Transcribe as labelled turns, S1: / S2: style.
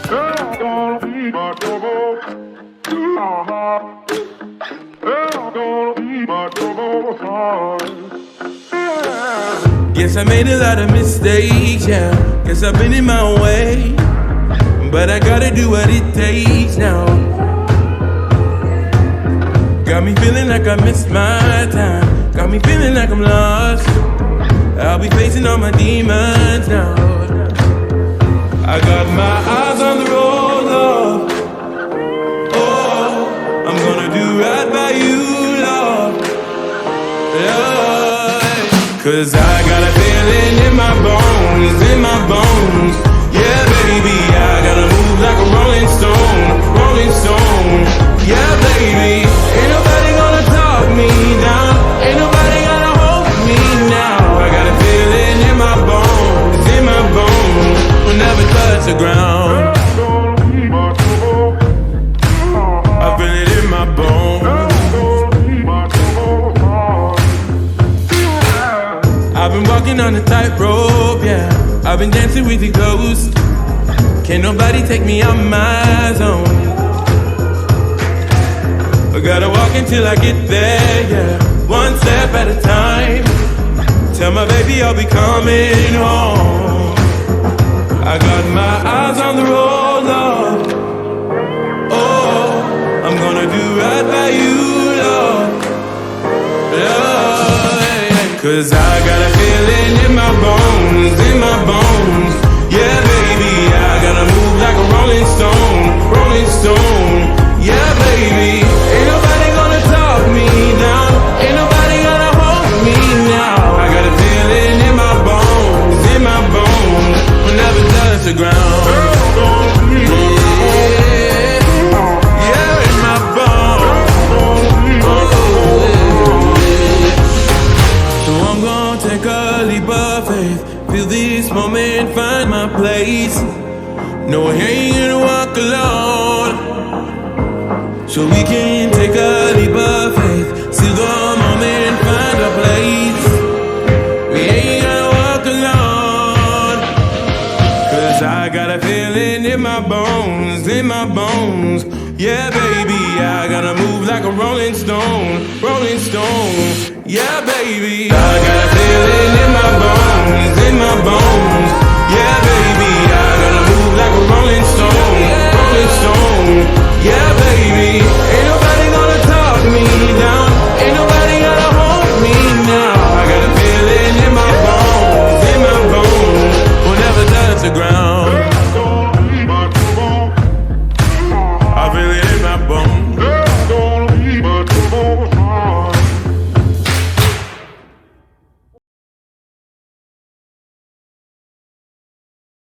S1: Guess I made a lot of mistakes, yeah. Guess I've been in my own way, but I gotta do what it takes now. Got me feeling like I missed my time. Got me feeling like I'm lost. I'll be facing all my demons now. I got my eyes on the road, love. Oh, I'm gonna do right by you, love. Love. Cause I got a feeling in my bones, in my bones. Yeah, baby, I gotta move like a rolling stone, rolling stone. Yeah, baby, ain't nobody gonna talk me down. Ain't nobody gonna hold me now. I got a feeling in my bones, in my bones. We'll never touch the ground. I feel it in my bones. I've been walking on a tightrope, yeah. I've been dancing with the ghosts. Can't nobody take me out my zone. I gotta walk until I get there, yeah. One step at a time. Tell my baby I'll be coming home. I got my eyes on the road, love. Oh, I'm gonna do right by you, love. Love. Cause I got a feeling in my bones, in my bones. Yeah, baby, I gotta move like a rolling stone, rolling stone. Yeah, baby, ain't nobody gonna talk me down. Ain't nobody gonna hold me now. I got a feeling in my bones, in my bones. We'll never touch the ground. Yeah, yeah, in my bones. So I'm gonna take a leap of faith. Feel this moment, find my place. No, I ain't gonna walk alone. So we can take a leap of faith. See the moment, find a place. We ain't gonna walk alone. Cause I got a feeling in my bones, in my bones. Yeah, baby, I gotta move like a rolling stone, rolling stone. Yeah, baby, I got a feeling in my bones, in my bones. Yeah, baby.